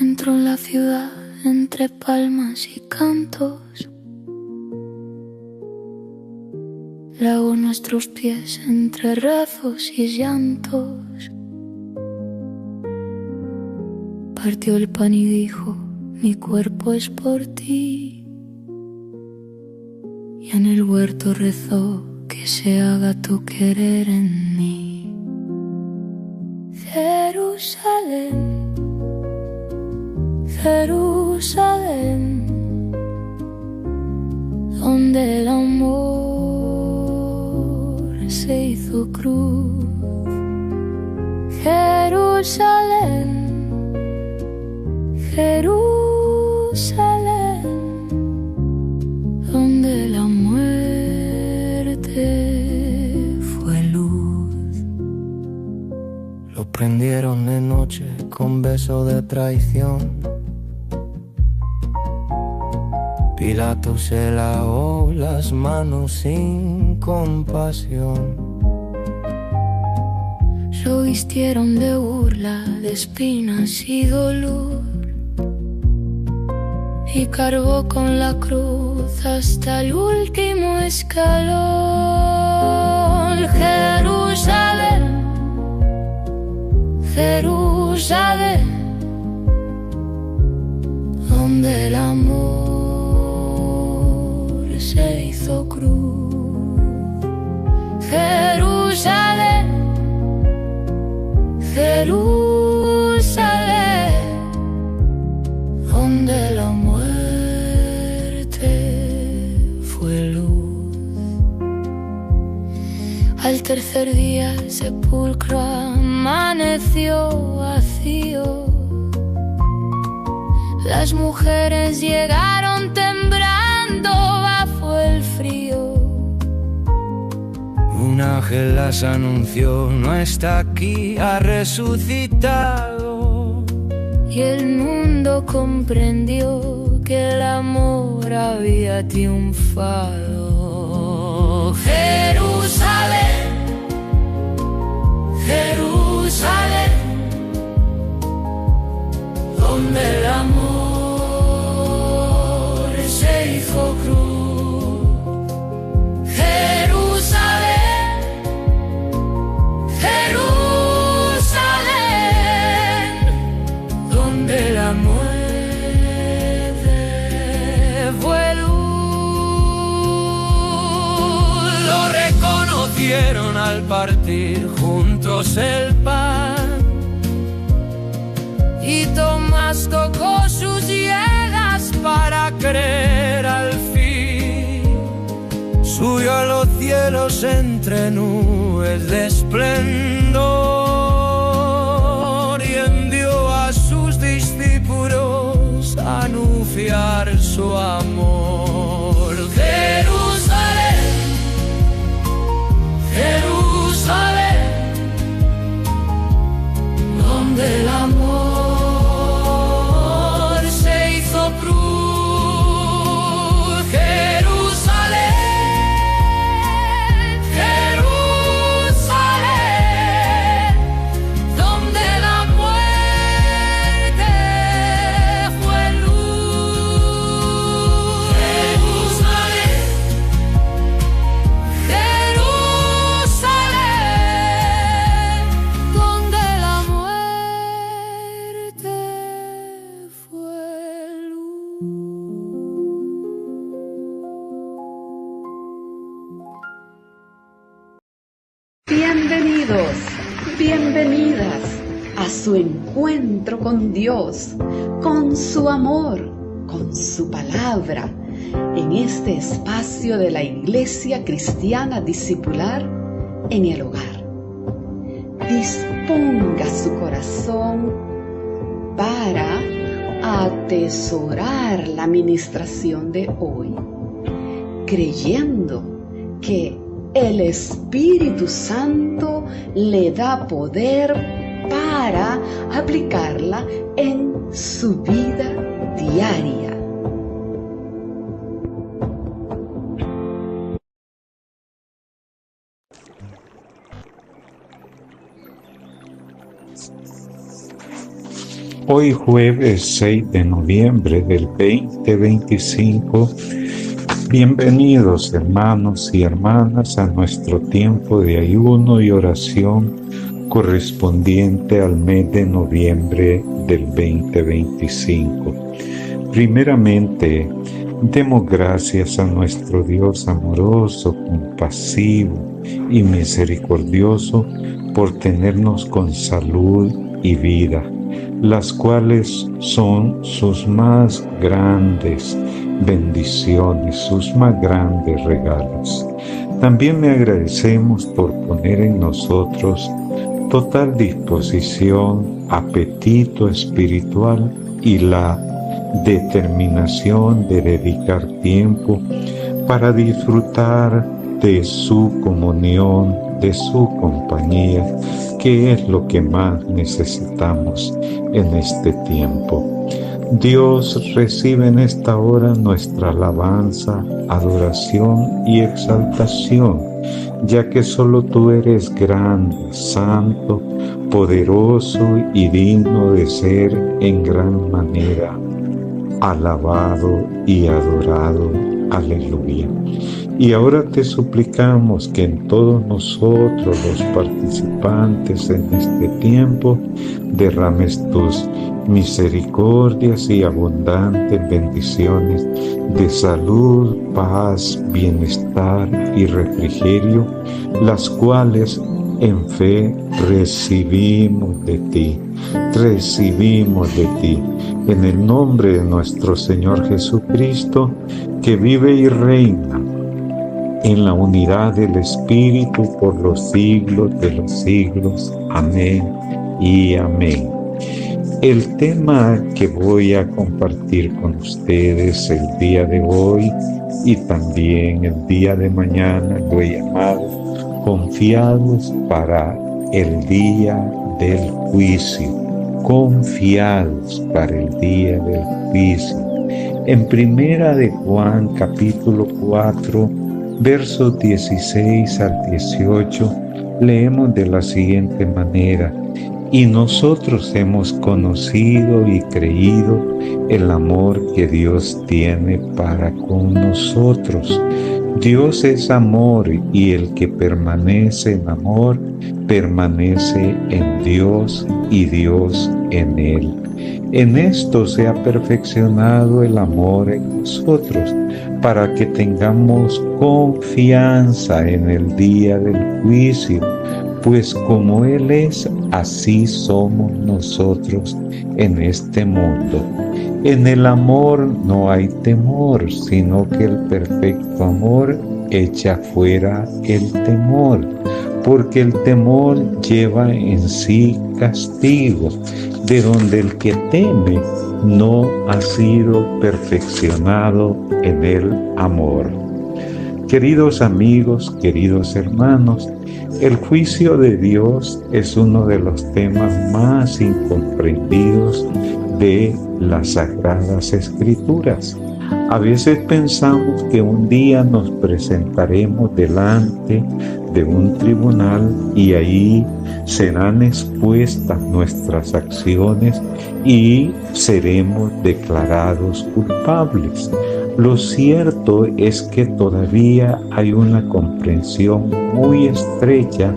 Entro en la ciudad entre palmas y cantos. Lago nuestros pies entre rezos y llantos. Partió el pan y dijo: mi cuerpo es por ti. Y en el huerto rezó: que se haga tu querer en mí. Jerusalén, Jerusalén, donde el amor se hizo cruz. Jerusalén, Jerusalén, donde la muerte fue luz. Lo prendieron de noche con beso de traición. Pilato se lavó las manos sin compasión. Lo vistieron de burla, de espinas y dolor, y cargó con la cruz hasta el último escalón. Jerusalén, Jerusalén, donde el amor se hizo cruz. Jerusalén, Jerusalén, donde la muerte fue luz. Al tercer día el sepulcro amaneció vacío. Las mujeres llegaron temblando bajo el frío. Un ángel las anunció: no está aquí, ha resucitado. Y el mundo comprendió que el amor había triunfado. Jerusalén, Jerusalén, donde el amor se hizo cruz. Jerusalén, Jerusalén, donde la muerte fue luz. Lo reconocieron al partir juntos el pan. Y Tomás tocó sus llagas para creer al fin. Subió a los cielos entre nubes de esplendor y envió a sus discípulos a anunciar su amor. Jerusalén, Jerusalén, donde el amor se hizo cruz. Jerusalén, Jerusalén, donde la muerte fue luz. Jerusalén, Jerusalén, donde la muerte fue luz. Bienvenidos, bienvenidas a su encuentro con Dios, con su amor, con su palabra, en este espacio de la Iglesia Cristiana Discipular en el hogar. Disponga su corazón para atesorar la ministración de hoy, creyendo que el Espíritu Santo le da poder para aplicarla en su vida diaria. Hoy jueves 6 de noviembre del 2025, bienvenidos hermanos y hermanas a nuestro tiempo de ayuno y oración correspondiente al mes de noviembre del 2025. Primeramente, demos gracias a nuestro Dios amoroso, compasivo y misericordioso por tenernos con salud y vida, las cuales son sus más grandes bendiciones, sus más grandes regalos. También le agradecemos por poner en nosotros total disposición, apetito espiritual y la determinación de dedicar tiempo para disfrutar de su comunión, de su compañía, que es lo que más necesitamos en este tiempo. Dios, recibe en esta hora nuestra alabanza, adoración y exaltación, ya que solo tú eres grande, santo, poderoso y digno de ser en gran manera alabado y adorado. Aleluya. Y ahora te suplicamos que en todos nosotros los participantes en este tiempo derrames tus misericordias y abundantes bendiciones de salud, paz, bienestar y refrigerio, las cuales en fe recibimos de ti, en el nombre de nuestro Señor Jesucristo, que vive y reina en la unidad del Espíritu por los siglos de los siglos. Amén y amén. El tema que voy a compartir con ustedes el día de hoy y también el día de mañana lo he llamado Confiados para el día del juicio. Confiados para el día del juicio. En Primera de Juan, capítulo 4, versos 16 al 18, leemos de la siguiente manera: y nosotros hemos conocido y creído el amor que Dios tiene para con nosotros. Dios es amor, y el que permanece en amor, permanece en Dios y Dios en él. En esto se ha perfeccionado el amor en nosotros, para que tengamos confianza en el día del juicio, pues como Él es, así somos nosotros en este mundo. En el amor no hay temor, sino que el perfecto amor echa fuera el temor, porque el temor lleva en sí castigo, de donde el que teme no ha sido perfeccionado en el amor. Queridos amigos, queridos hermanos, el juicio de Dios es uno de los temas más incomprendidos de las Sagradas Escrituras. A veces pensamos que un día nos presentaremos delante de un tribunal y ahí serán expuestas nuestras acciones y seremos declarados culpables. Lo cierto es que todavía hay una comprensión muy estrecha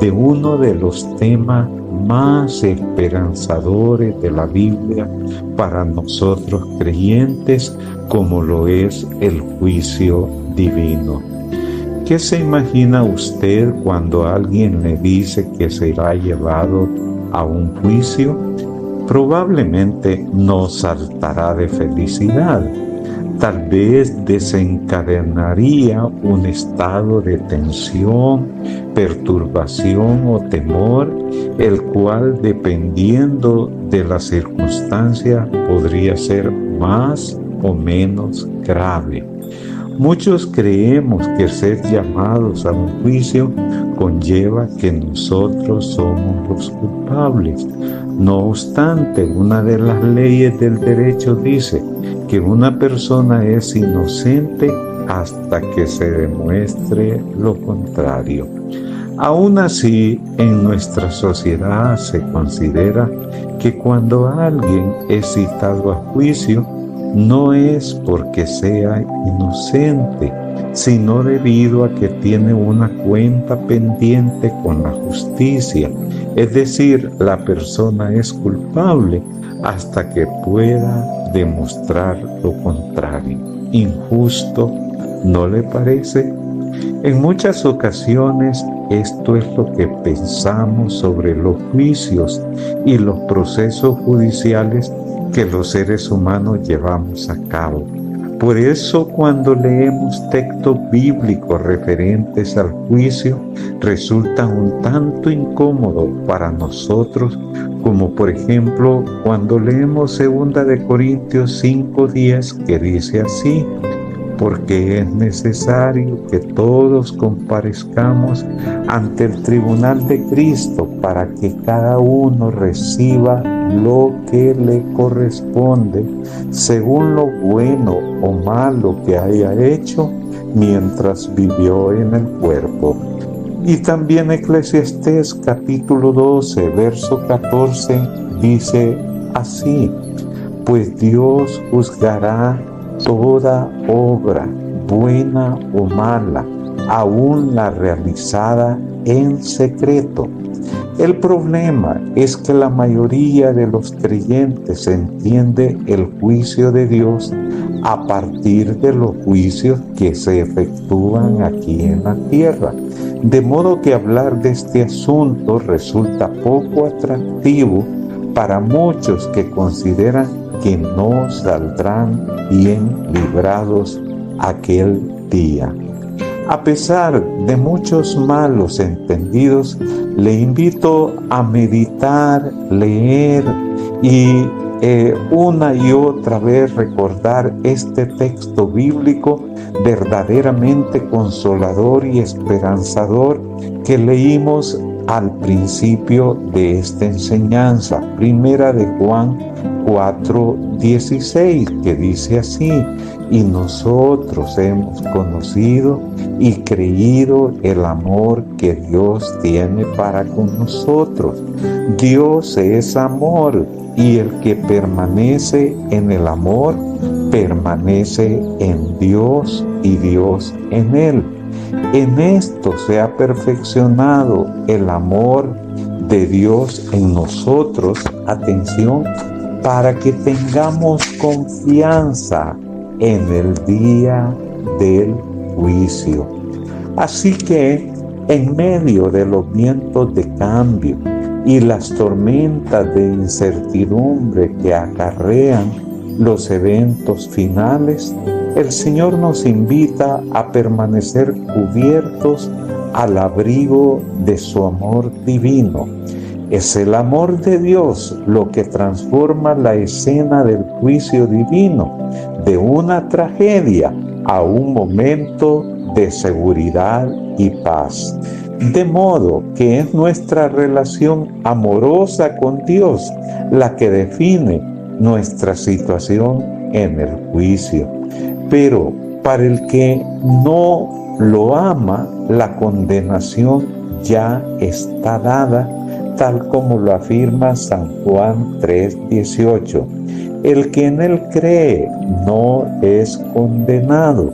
de uno de los temas más esperanzadores de la Biblia para nosotros creyentes, como lo es el juicio divino. ¿Qué se imagina usted cuando alguien le dice que será llevado a un juicio? Probablemente no saltará de felicidad. Tal vez desencadenaría un estado de tensión, perturbación o temor, el cual, dependiendo de la circunstancia, podría ser más o menos grave. Muchos creemos que ser llamados a un juicio conlleva que nosotros somos los culpables. No obstante, una de las leyes del derecho dice que una persona es inocente hasta que se demuestre lo contrario. Aún así, en nuestra sociedad se considera que cuando alguien es citado a juicio, no es porque sea inocente, sino debido a que tiene una cuenta pendiente con la justicia. Es decir, la persona es culpable hasta que pueda demostrar lo contrario. Injusto, ¿no le parece? En muchas ocasiones esto es lo que pensamos sobre los juicios y los procesos judiciales que los seres humanos llevamos a cabo. Por eso, cuando leemos textos bíblicos referentes al juicio, resultan un tanto incómodos para nosotros, como por ejemplo cuando leemos 2 Corintios 5:10, que dice así: porque es necesario que todos comparezcamos ante el tribunal de Cristo para que cada uno reciba lo que le corresponde según lo bueno o malo que haya hecho mientras vivió en el cuerpo. Y también Eclesiastés capítulo 12, verso 14 dice así: pues Dios juzgará toda obra, buena o mala, aún la realizada en secreto. El problema es que la mayoría de los creyentes entiende el juicio de Dios a partir de los juicios que se efectúan aquí en la tierra. De modo que hablar de este asunto resulta poco atractivo para muchos que consideran que no saldrán bien librados aquel día. A pesar de muchos malos entendidos, le invito a meditar, leer y una y otra vez recordar este texto bíblico verdaderamente consolador y esperanzador que leímos al principio de esta enseñanza, Primera de Juan 4:16, que dice así: y nosotros hemos conocido y creído el amor que Dios tiene para con nosotros. Dios es amor, y el que permanece en el amor, permanece en Dios y Dios en él. En esto se ha perfeccionado el amor de Dios en nosotros, atención, para que tengamos confianza en el día del juicio. Así que, en medio de los vientos de cambio y las tormentas de incertidumbre que acarrean los eventos finales, el Señor nos invita a permanecer cubiertos al abrigo de su amor divino. Es el amor de Dios lo que transforma la escena del juicio divino de una tragedia a un momento de seguridad y paz. De modo que es nuestra relación amorosa con Dios la que define nuestra situación en el juicio. Pero para el que no lo ama, la condenación ya está dada, tal como lo afirma San Juan 3:18. El que en él cree no es condenado,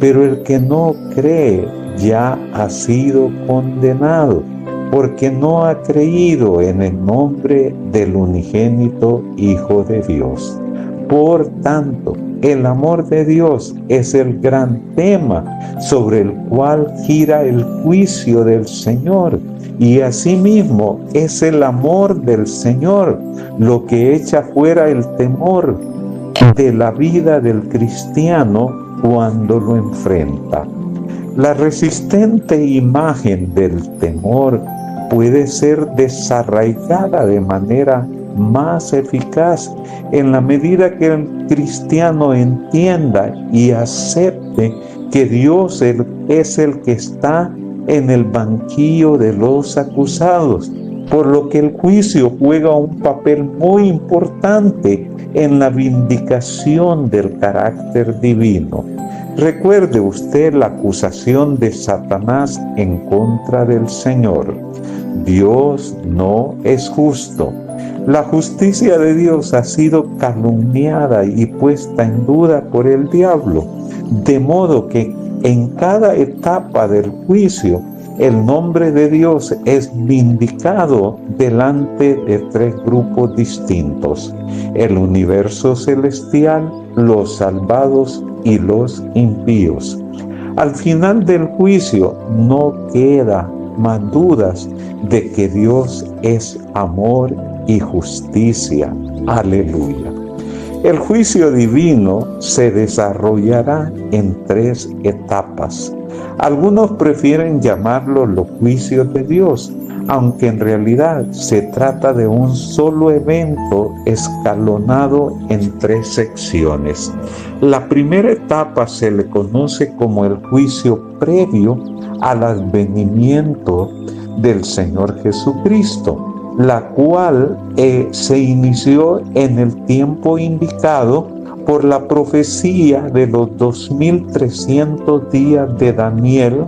pero el que no cree ya ha sido condenado, porque no ha creído en el nombre del unigénito Hijo de Dios. Por tanto, el amor de Dios es el gran tema sobre el cual gira el juicio del Señor, y asimismo es el amor del Señor lo que echa fuera el temor de la vida del cristiano cuando lo enfrenta. La resistente imagen del temor puede ser desarraigada de manera más eficaz en la medida que el cristiano entienda y acepte que Dios es el que está en el banquillo de los acusados, por lo que el juicio juega un papel muy importante en la vindicación del carácter divino. Recuerde usted la acusación de Satanás en contra del Señor. Dios no es justo. La justicia de Dios ha sido calumniada y puesta en duda por el diablo, de modo que en cada etapa del juicio el nombre de Dios es vindicado delante de tres grupos distintos: el universo celestial, los salvados y los impíos. Al final del juicio no queda más dudas de que Dios es amor y justicia. Aleluya. El juicio divino se desarrollará en tres etapas. Algunos prefieren llamarlo los juicios de Dios, aunque en realidad se trata de un solo evento escalonado en tres secciones. La primera etapa se le conoce como el juicio previo al advenimiento del Señor Jesucristo, la cual se inició en el tiempo indicado por la profecía de los 2300 días de Daniel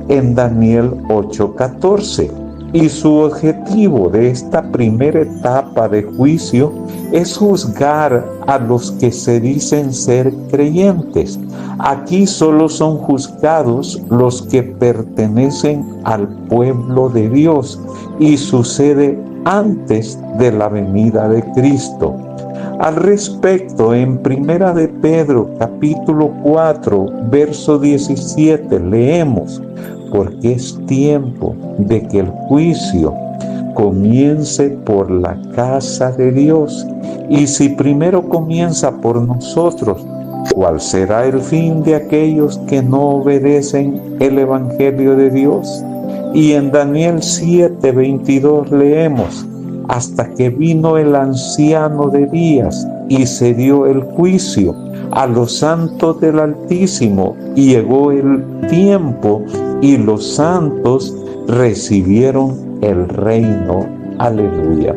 en Daniel 8:14. Y su objetivo de esta primera etapa de juicio es juzgar a los que se dicen ser creyentes. Aquí solo son juzgados los que pertenecen al pueblo de Dios y sucede antes de la venida de Cristo. Al respecto, en Primera de Pedro, capítulo 4, verso 17, leemos: porque es tiempo de que el juicio comience por la casa de Dios. Y si primero comienza por nosotros, ¿cuál será el fin de aquellos que no obedecen el Evangelio de Dios? Y en Daniel 7:22 leemos: hasta que vino el anciano de días y se dio el juicio a los santos del Altísimo, y llegó el tiempo y los santos recibieron el reino. Aleluya.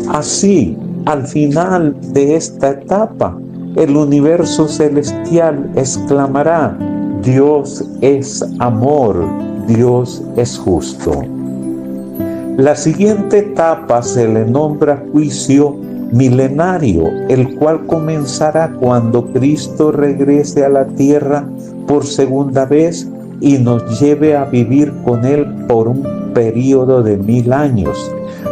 Así, al final de esta etapa, el universo celestial exclamará: Dios es amor, Dios es justo. La siguiente etapa se le nombra juicio milenario, el cual comenzará cuando Cristo regrese a la tierra por segunda vez y nos lleve a vivir con Él por un período de 1000 años.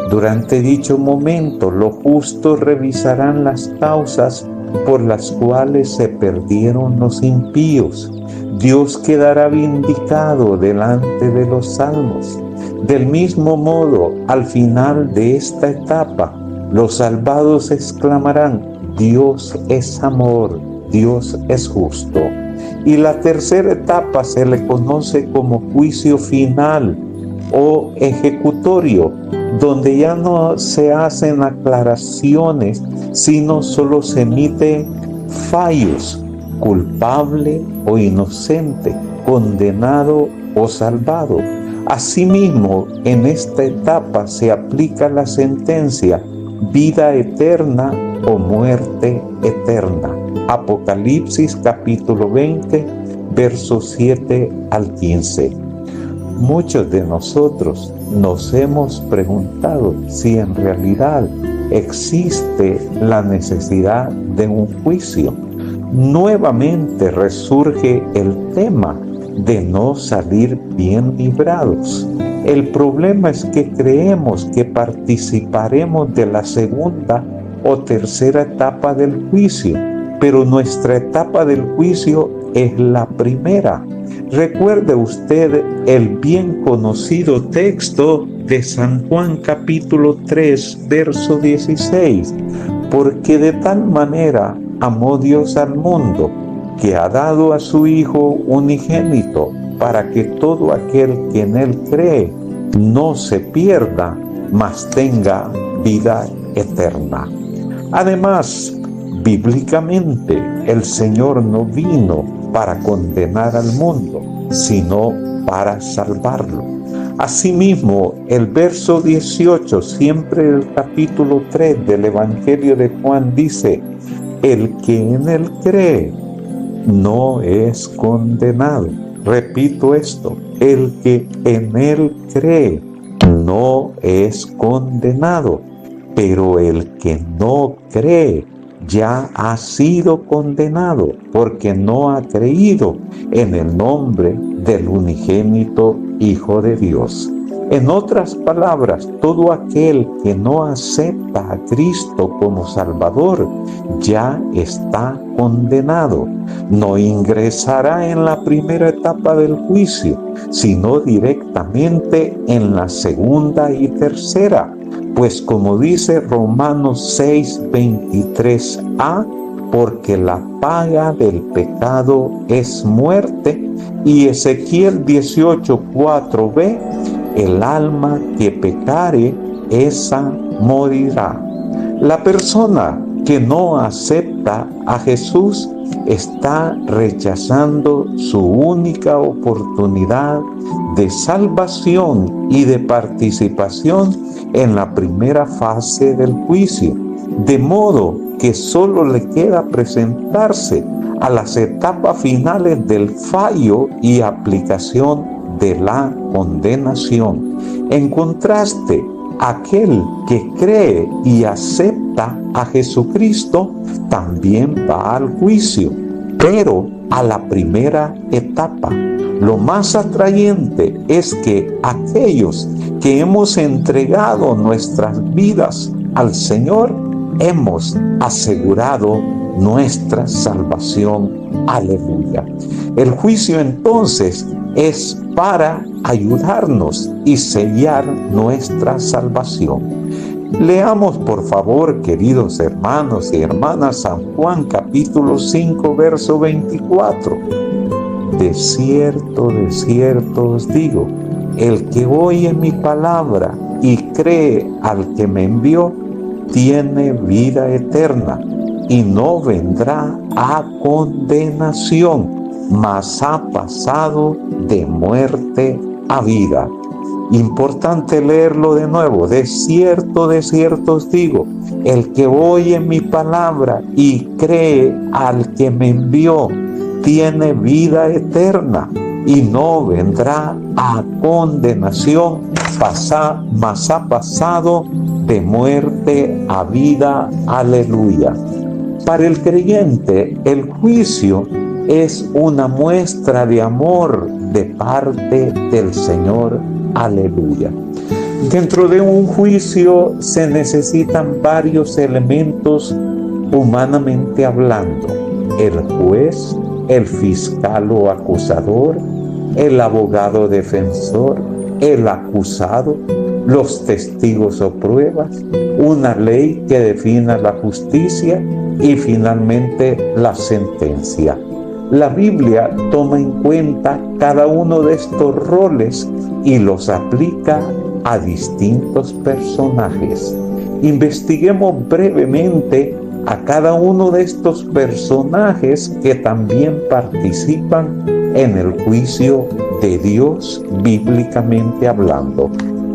Durante dicho momento, los justos revisarán las causas por las cuales se perdieron los impíos. Dios quedará vindicado delante de los salmos. Del mismo modo, al final de esta etapa, los salvados exclamarán: Dios es amor, Dios es justo. Y la tercera etapa se le conoce como juicio final o ejecutorio, donde ya no se hacen aclaraciones, sino solo se emiten fallos: culpable o inocente, condenado o salvado. Asimismo, en esta etapa se aplica la sentencia: vida eterna o muerte eterna. Apocalipsis capítulo 20, versos 7 al 15. Muchos de nosotros nos hemos preguntado si en realidad existe la necesidad de un juicio. Nuevamente resurge el tema de no salir bien librados. El problema es que creemos que participaremos de la segunda o tercera etapa del juicio, pero nuestra etapa del juicio es la primera. Recuerde usted el bien conocido texto de San Juan capítulo 3, verso 16. Porque de tal manera amó Dios al mundo, que ha dado a su Hijo unigénito, para que todo aquel que en Él cree no se pierda, mas tenga vida eterna. Además, bíblicamente, el Señor no vino para condenar al mundo, sino para salvarlo. Asimismo, el verso 18, siempre del capítulo 3 del Evangelio de Juan, dice: el que en Él cree no es condenado. Repito esto, el que en él cree no es condenado, pero el que no cree ya ha sido condenado porque no ha creído en el nombre del unigénito Hijo de Dios. En otras palabras, todo aquel que no acepta a Cristo como Salvador ya está condenado. No ingresará en la primera etapa del juicio, sino directamente en la segunda y tercera. Pues como dice Romanos 6:23a, porque la paga del pecado es muerte, y Ezequiel 18:4b, el alma que pecare, esa morirá. La persona que no acepta a Jesús está rechazando su única oportunidad de salvación y de participación en la primera fase del juicio, de modo que solo le queda presentarse a las etapas finales del fallo y aplicación de la condenación. En contraste, aquel que cree y acepta a Jesucristo también va al juicio, pero a la primera etapa. Lo más atrayente es que aquellos que hemos entregado nuestras vidas al Señor, hemos asegurado nuestra salvación. Aleluya. El juicio entonces es para ayudarnos y sellar nuestra salvación. Leamos por favor, queridos hermanos y hermanas, San Juan capítulo 5, verso 24. De cierto os digo, el que oye mi palabra y cree al que me envió, tiene vida eterna y no vendrá a condenación, mas ha pasado de muerte a vida. Importante leerlo de nuevo. De cierto os digo, el que oye mi palabra y cree al que me envió, tiene vida eterna y no vendrá a condenación, mas ha pasado de muerte a vida. Aleluya. Para el creyente, el juicio es una muestra de amor de parte del Señor. Aleluya. Dentro de un juicio se necesitan varios elementos humanamente hablando: el juez, el fiscal o acusador, el abogado defensor, el acusado, los testigos o pruebas, una ley que defina la justicia y finalmente la sentencia. La Biblia toma en cuenta cada uno de estos roles y los aplica a distintos personajes. Investiguemos brevemente a cada uno de estos personajes que también participan en el juicio de Dios, bíblicamente hablando.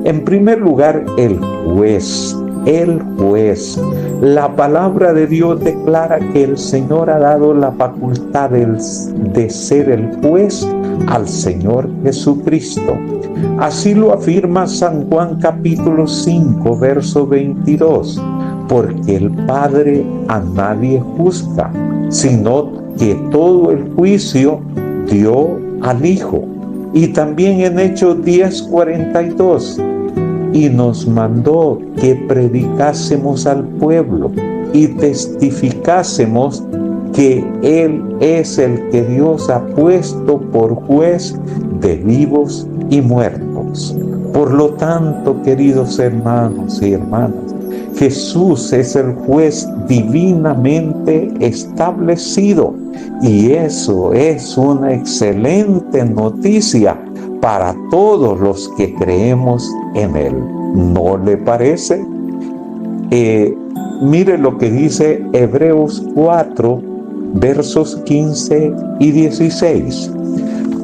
En primer lugar, el juez. El juez. La palabra de Dios declara que el Señor ha dado la facultad de ser el juez al Señor Jesucristo. Así lo afirma San Juan capítulo 5, verso 22. Porque el Padre a nadie juzga, sino que todo el juicio dio al Hijo. Y también en Hechos 10:42, y nos mandó que predicásemos al pueblo y testificásemos que Él es el que Dios ha puesto por juez de vivos y muertos. Por lo tanto, queridos hermanos y hermanas, Jesús es el juez divinamente establecido, y eso es una excelente noticia para todos los que creemos en Él. ¿No le parece? Mire lo que dice Hebreos 4, versos 15 y 16.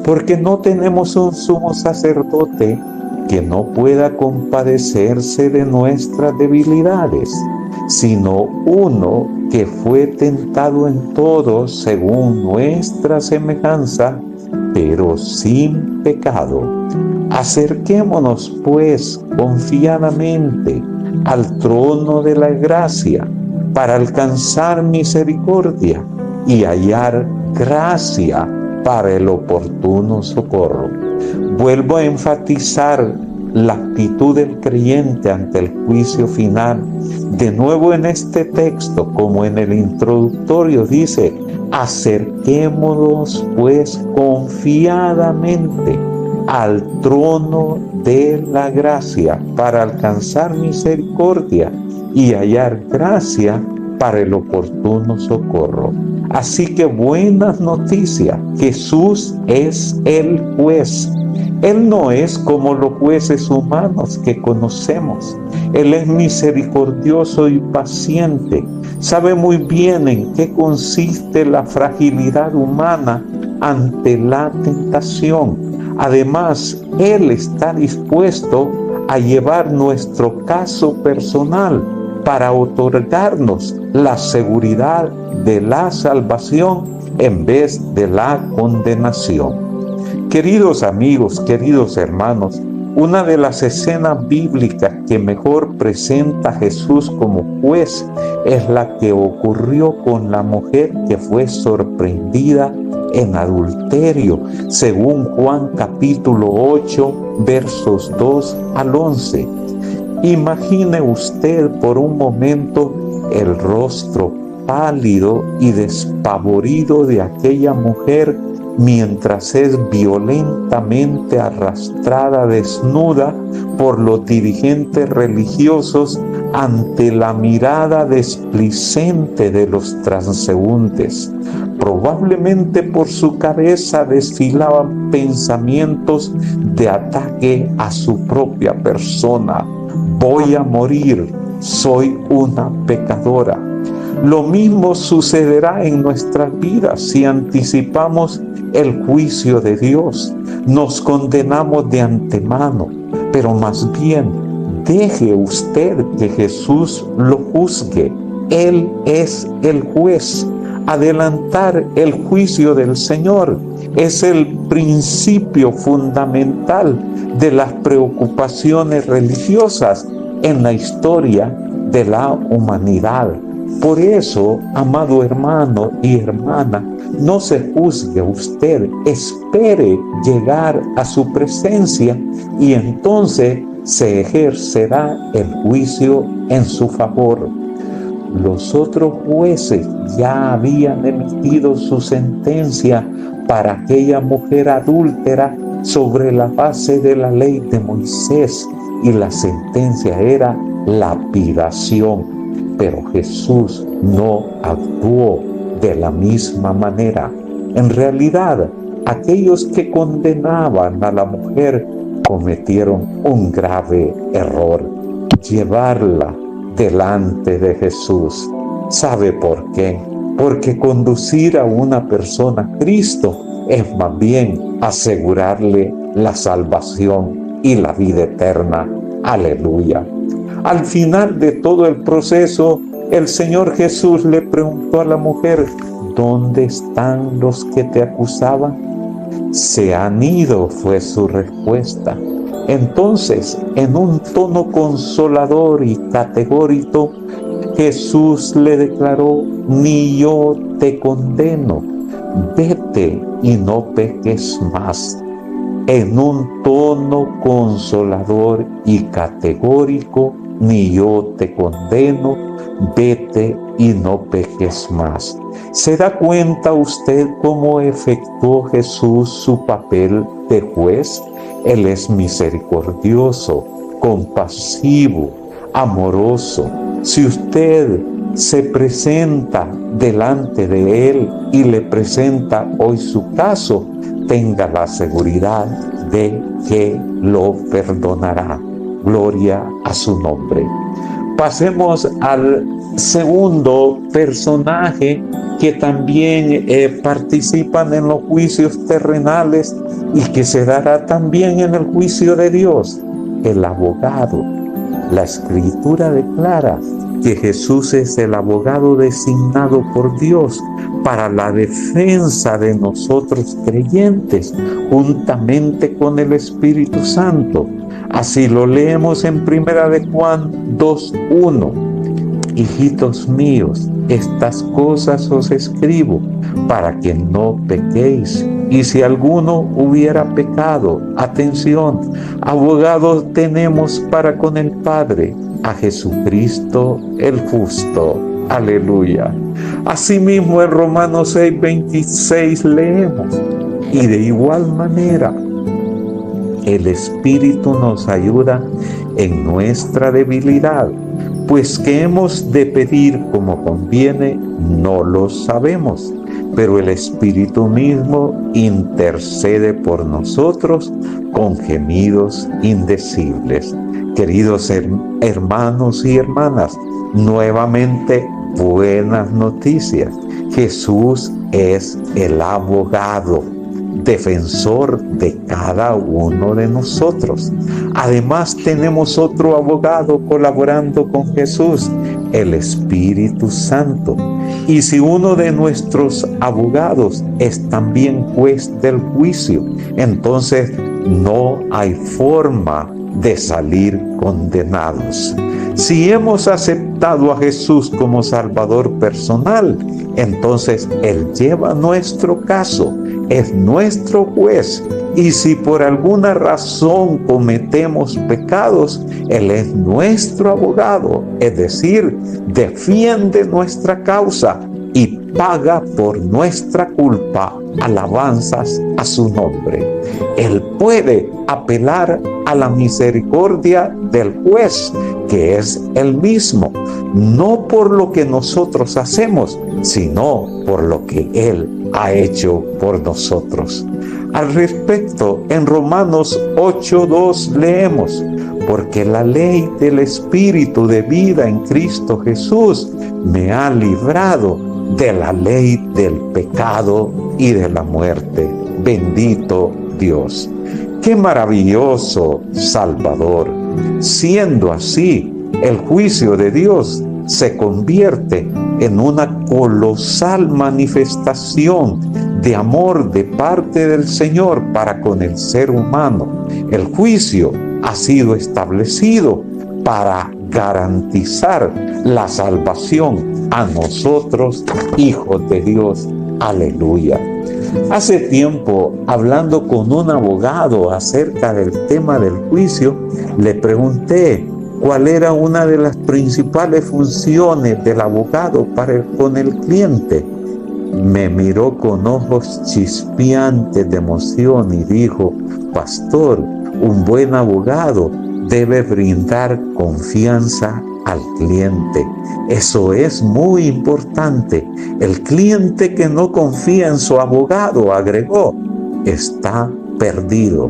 Porque no tenemos un sumo sacerdote que no pueda compadecerse de nuestras debilidades, sino uno que fue tentado en todo según nuestra semejanza, pero sin pecado. Acerquémonos, pues, confiadamente al trono de la gracia para alcanzar misericordia y hallar gracia para el oportuno socorro. Vuelvo a enfatizar la actitud del creyente ante el juicio final. De nuevo en este texto, como en el introductorio, dice: acerquémonos pues confiadamente al trono de la gracia para alcanzar misericordia y hallar gracia para el oportuno socorro. Así que buenas noticias, Jesús es el juez. Él no es como los jueces humanos que conocemos. Él es misericordioso y paciente. Sabe muy bien en qué consiste la fragilidad humana ante la tentación. Además, Él está dispuesto a llevar nuestro caso personal para otorgarnos la seguridad de la salvación en vez de la condenación. Queridos amigos, queridos hermanos, una de las escenas bíblicas que mejor presenta a Jesús como juez es la que ocurrió con la mujer que fue sorprendida en adulterio, según Juan capítulo 8, versos 2 al 11. Imagine usted por un momento el rostro pálido y despavorido de aquella mujer mientras es violentamente arrastrada desnuda por los dirigentes religiosos ante la mirada desplicente de los transeúntes. Probablemente por su cabeza desfilaban pensamientos de ataque a su propia persona. Voy a morir, soy una pecadora. Lo mismo sucederá en nuestras vidas si anticipamos el juicio de Dios. Nos condenamos de antemano, pero más bien deje usted que Jesús lo juzgue. Él es el juez. Adelantar el juicio del Señor es el principio fundamental de las preocupaciones religiosas en la historia de la humanidad. Por eso, amado hermano y hermana, no se juzgue usted, espere llegar a su presencia y entonces se ejercerá el juicio en su favor. Los otros jueces ya habían emitido su sentencia para aquella mujer adúltera sobre la base de la ley de Moisés, y la sentencia era lapidación. Pero Jesús no actuó de la misma manera. En realidad, aquellos que condenaban a la mujer cometieron un grave error: llevarla delante de Jesús. ¿Sabe por qué? Porque conducir a una persona a Cristo es más bien asegurarle la salvación y la vida eterna. Aleluya. Al final de todo el proceso, el Señor Jesús le preguntó a la mujer: ¿dónde están los que te acusaban? Se han ido, fue su respuesta. Entonces, en un tono consolador y categórico, Jesús le declaró: ni yo te condeno, vete y no peques más. En un tono consolador y categórico: ni yo te condeno, vete y no peques más. ¿Se da cuenta usted cómo efectuó Jesús su papel de juez? Él es misericordioso, compasivo, amoroso. Si usted se presenta delante de Él y le presenta hoy su caso, tenga la seguridad de que lo perdonará. Gloria a su nombre. Pasemos al segundo personaje que también participan en los juicios terrenales y que se dará también en el juicio de Dios: el abogado. La Escritura declara que Jesús es el abogado designado por Dios para la defensa de nosotros creyentes, juntamente con el Espíritu Santo. Así lo leemos en 1 de Juan 2:1. Hijitos míos, estas cosas os escribo para que no pequéis. Y si alguno hubiera pecado, atención, abogados tenemos para con el Padre, a Jesucristo el justo. Aleluya. Asimismo en Romanos 6:26 leemos: y de igual manera el Espíritu nos ayuda en nuestra debilidad, pues que hemos de pedir como conviene, no lo sabemos, pero el Espíritu mismo intercede por nosotros con gemidos indecibles. Queridos hermanos y hermanas, nuevamente buenas noticias. Jesús es el abogado, defensor de cada uno de nosotros. Además tenemos otro abogado colaborando con Jesús, el Espíritu Santo. Y si uno de nuestros abogados es también juez del juicio, entonces no hay forma de salir condenados. Si hemos aceptado a Jesús como Salvador personal, entonces Él lleva nuestro caso, es nuestro juez. Y si por alguna razón cometemos pecados, Él es nuestro abogado, es decir, defiende nuestra causa y paga por nuestra culpa alabanzas a su nombre. Él puede apelar a la misericordia del juez, que es Él mismo, no por lo que nosotros hacemos, sino por lo que Él ha hecho por nosotros. Al respecto, en Romanos 8:2 leemos: porque la ley del Espíritu de vida en Cristo Jesús me ha librado de la ley del pecado y de la muerte. Bendito Dios. ¡Qué maravilloso Salvador! Siendo así, el juicio de Dios se convierte en una colosal manifestación de amor de parte del Señor para con el ser humano. El juicio ha sido establecido para garantizar la salvación a nosotros, hijos de Dios. Aleluya. Hace tiempo, hablando con un abogado acerca del tema del juicio, le pregunté cuál era una de las principales funciones del abogado con el cliente. Me miró con ojos chispeantes de emoción y dijo: pastor, un buen abogado debe brindar confianza al cliente. Eso es muy importante. El cliente que no confía en su abogado, agregó, está perdido.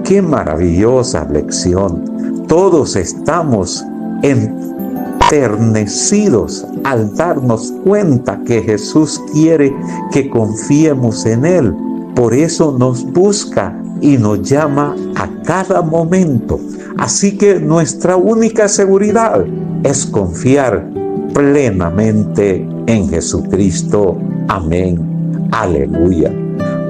¡Qué maravillosa lección! Todos estamos enternecidos al darnos cuenta que Jesús quiere que confiemos en Él. Por eso nos busca y nos llama a cada momento. Así que nuestra única seguridad es confiar plenamente en Jesucristo. Amén. Aleluya.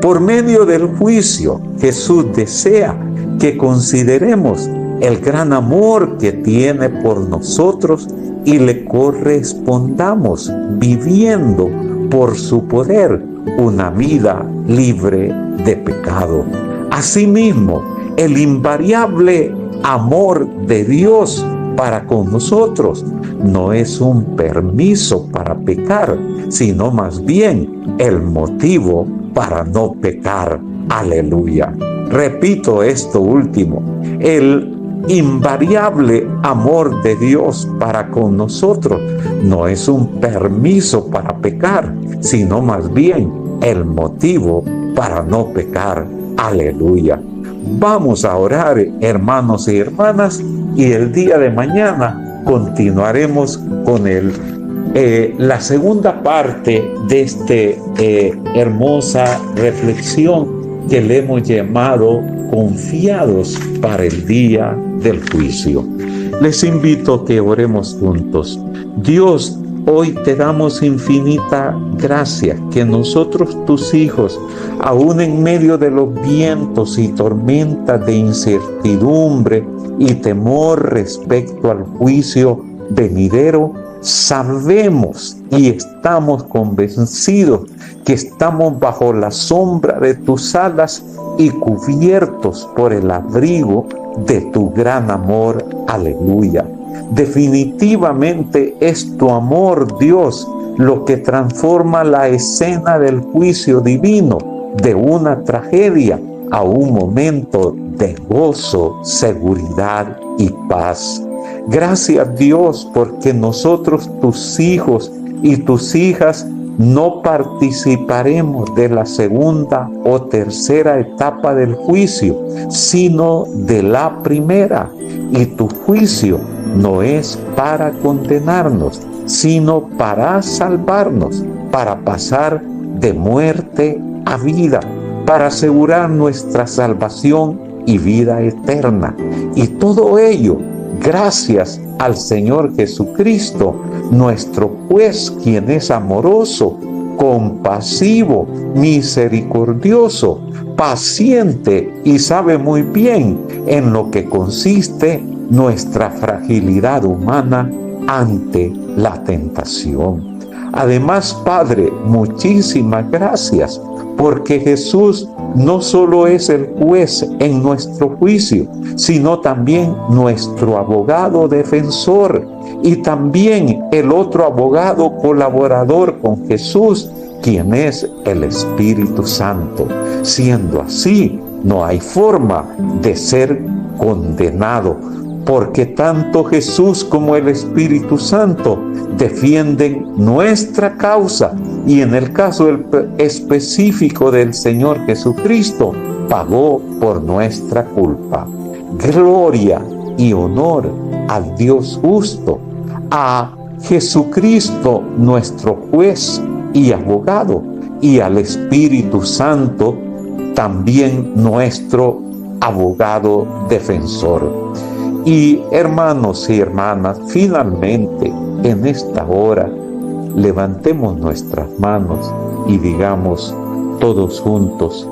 Por medio del juicio, Jesús desea que consideremos el gran amor que tiene por nosotros y le correspondamos viviendo por su poder una vida libre de pecado. Asimismo, el invariable amor de Dios para con nosotros no es un permiso para pecar, sino más bien el motivo para no pecar. Aleluya. Repito esto último. El invariable amor de Dios para con nosotros no es un permiso para pecar, sino más bien el motivo para no pecar. Aleluya. Vamos a orar, hermanos y hermanas, y el día de mañana continuaremos con la segunda parte de esta hermosa reflexión que le hemos llamado Confiados para el día del juicio. Les invito a que oremos juntos. Dios, hoy te damos infinita gracia que nosotros, tus hijos, aún en medio de los vientos y tormentas de incertidumbre y temor respecto al juicio venidero, sabemos y estamos convencidos que estamos bajo la sombra de tus alas y cubiertos por el abrigo de tu gran amor. Aleluya. Definitivamente es tu amor, Dios, lo que transforma la escena del juicio divino de una tragedia a un momento de gozo, seguridad y paz. Gracias, Dios, porque nosotros, tus hijos y tus hijas, no participaremos de la segunda o tercera etapa del juicio, sino de la primera. Y tu juicio no es para condenarnos, sino para salvarnos, para pasar de muerte a vida, para asegurar nuestra salvación y vida eterna. Y todo ello gracias al Señor Jesucristo, nuestro juez, quien es amoroso, compasivo, misericordioso, paciente y sabe muy bien en lo que consiste nuestra fragilidad humana ante la tentación. Además, Padre, muchísimas gracias, porque Jesús no solo es el juez en nuestro juicio, sino también nuestro abogado defensor y también el otro abogado colaborador con Jesús, quien es el Espíritu Santo. Siendo así, no hay forma de ser condenado, porque tanto Jesús como el Espíritu Santo defienden nuestra causa y en el caso específico del Señor Jesucristo, pagó por nuestra culpa. Gloria y honor al Dios justo, a Jesucristo nuestro juez y abogado, y al Espíritu Santo también nuestro abogado defensor. Y hermanos y hermanas, finalmente en esta hora levantemos nuestras manos y digamos todos juntos: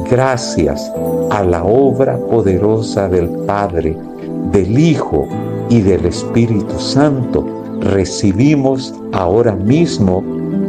gracias a la obra poderosa del Padre, del Hijo y del Espíritu Santo, recibimos ahora mismo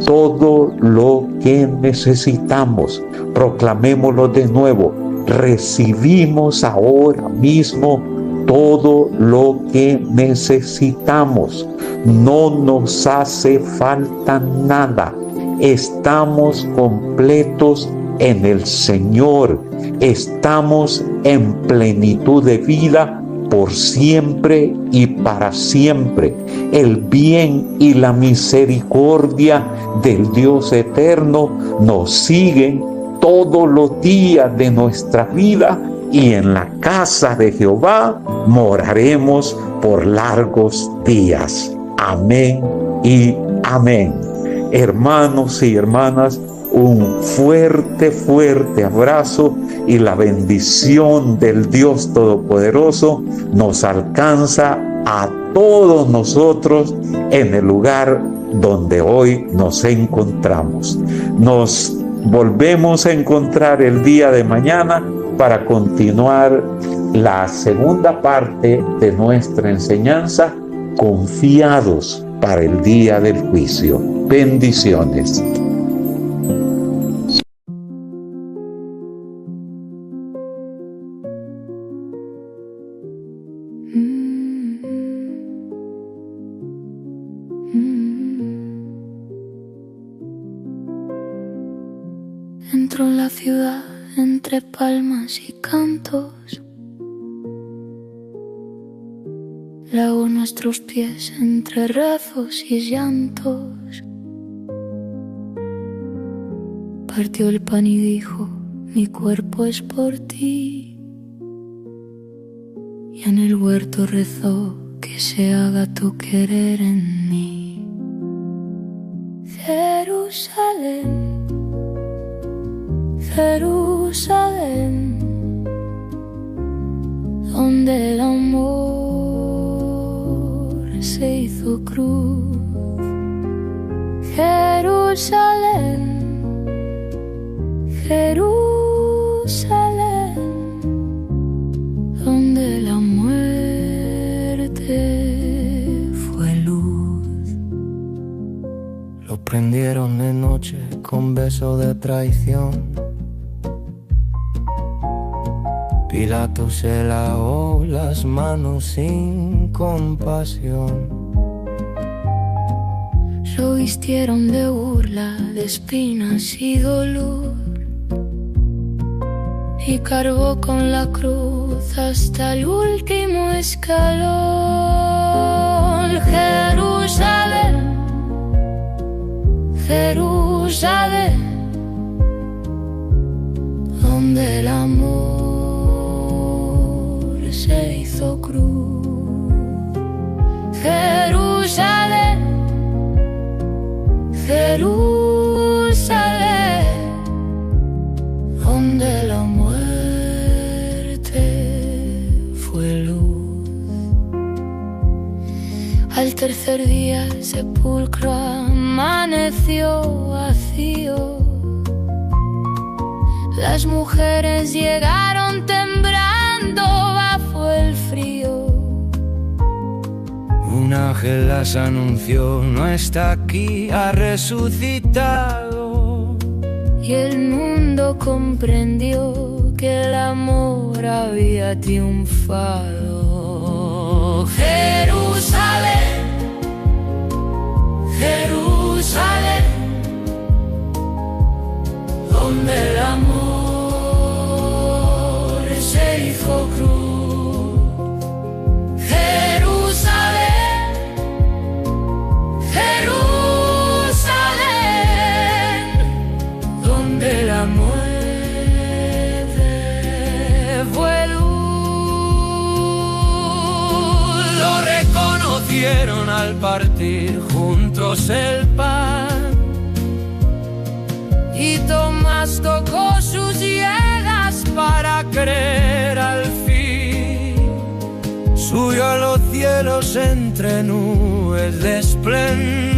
todo lo que necesitamos. Proclamémoslo de nuevo: recibimos ahora mismo todo lo que necesitamos. No nos hace falta nada. Estamos completos en el Señor. Estamos en plenitud de vida por siempre y para siempre. El bien y la misericordia del Dios eterno nos siguen todos los días de nuestra vida, y en la casa de Jehová moraremos por largos días. Amén y amén. Hermanos y hermanas, un fuerte, fuerte abrazo, y la bendición del Dios Todopoderoso nos alcanza a todos nosotros en el lugar donde hoy nos encontramos. Nos volvemos a encontrar el día de mañana para continuar la segunda parte de nuestra enseñanza, confiados para el día del juicio. Bendiciones. Entro en la ciudad entre palmas y cantos. Lavo nuestros pies entre rezos y llantos. Partió el pan y dijo: mi cuerpo es por ti. Y en el huerto rezó: que se haga tu querer en mí. Jerusalén, Jerusalén, donde el amor cruz. Jerusalén, Jerusalén, donde la muerte fue luz. Lo prendieron de noche con beso de traición. Pilato se lavó las manos sin compasión. Lo vistieron de burla, de espinas y dolor, y cargó con la cruz hasta el último escalón. Jerusalén, Jerusalén, donde el amor se hizo cruz. Jerusalén, Jerusalén, donde la muerte fue luz. Al tercer día el sepulcro amaneció vacío. Las mujeres llegaron temblando bajo el frío. Un ángel las anunció, no está aquí, ha resucitado. Y el mundo comprendió que el amor había triunfado. Jerusalén, Jerusalén, donde el amor se hizo cruz. Jerusalén, Jerusalén, donde la muerte fue luz. Lo reconocieron al partir juntos el pan, y Tomás tocó sus llagas para creer al fin. subió a los cielos entre nubes de esplendor.